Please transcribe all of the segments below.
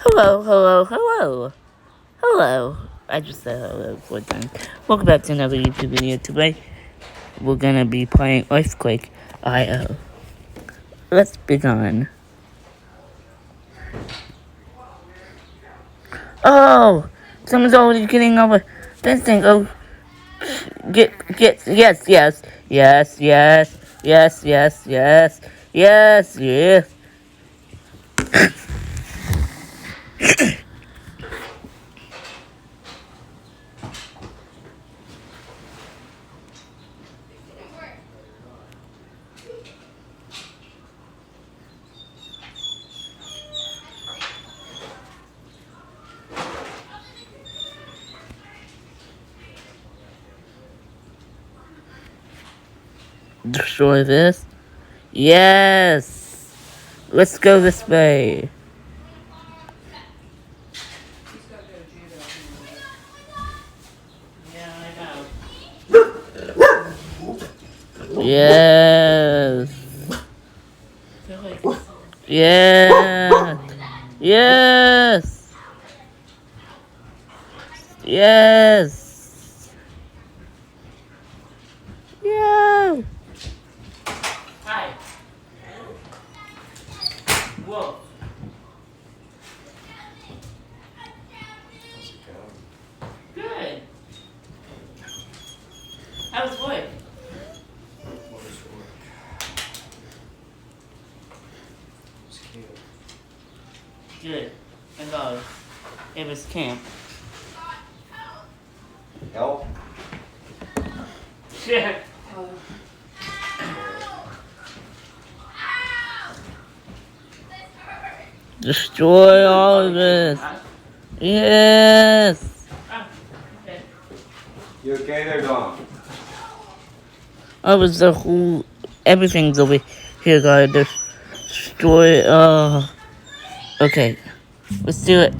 Hello, hello, hello. Hello. I just said hello 4 times. Welcome back to another YouTube video. Today, we're gonna be playing Earthquake IO. Let's begin. Oh! Someone's already getting over this thing. Oh, yes, yes, yes, yes, yes, yes, yes, yes, yes. Destroy this. Yes! Let's go this way. Yes. Yes. Yes. Yes. Yeah. Hi. Whoa. Good. How was work? Good. And it was camp. Help? Yeah. Destroy all of this. Yes. You okay there, Dom? I was the whole. Everything's over here, guys. Destroy. Okay. Let's do it.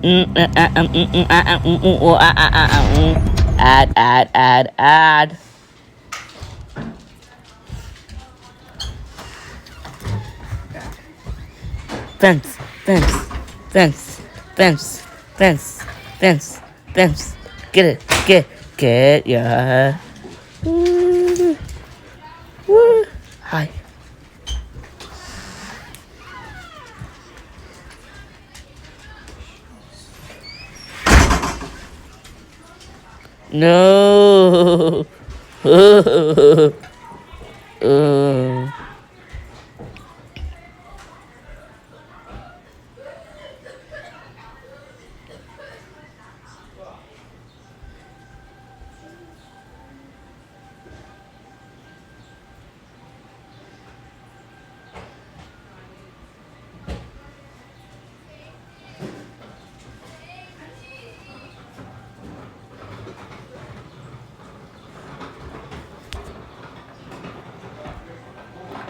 Add. Fence. Get it. Yeah. Woo. Woo. Hi. No.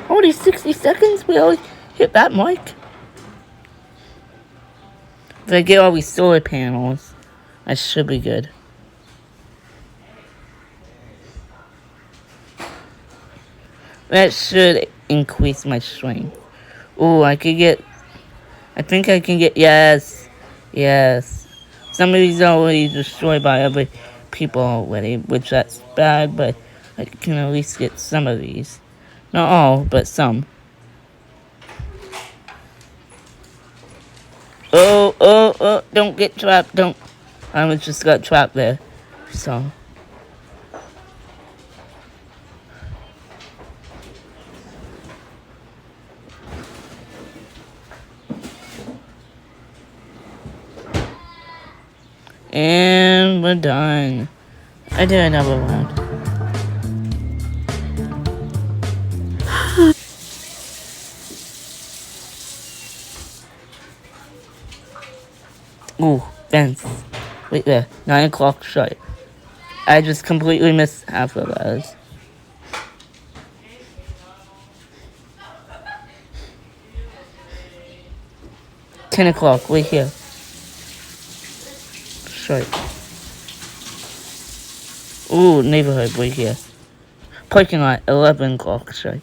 Only 60 seconds? We only hit that mark? If I get all these solar panels, I should be good. That should increase my strength. Oh, I think I can get, yes. Some of these are already destroyed by other people already, which that's bad, but I can at least get some of these. Not all, but some. Oh, don't get trapped, don't. I just got trapped there, so. And we're done. I did another round. Ooh, fence. Wait there. 9 o'clock shut. I just completely missed half of those. 10 o'clock, wait here. Shut. Ooh, neighborhood, wait here. Parking lot, 11 o'clock, shut.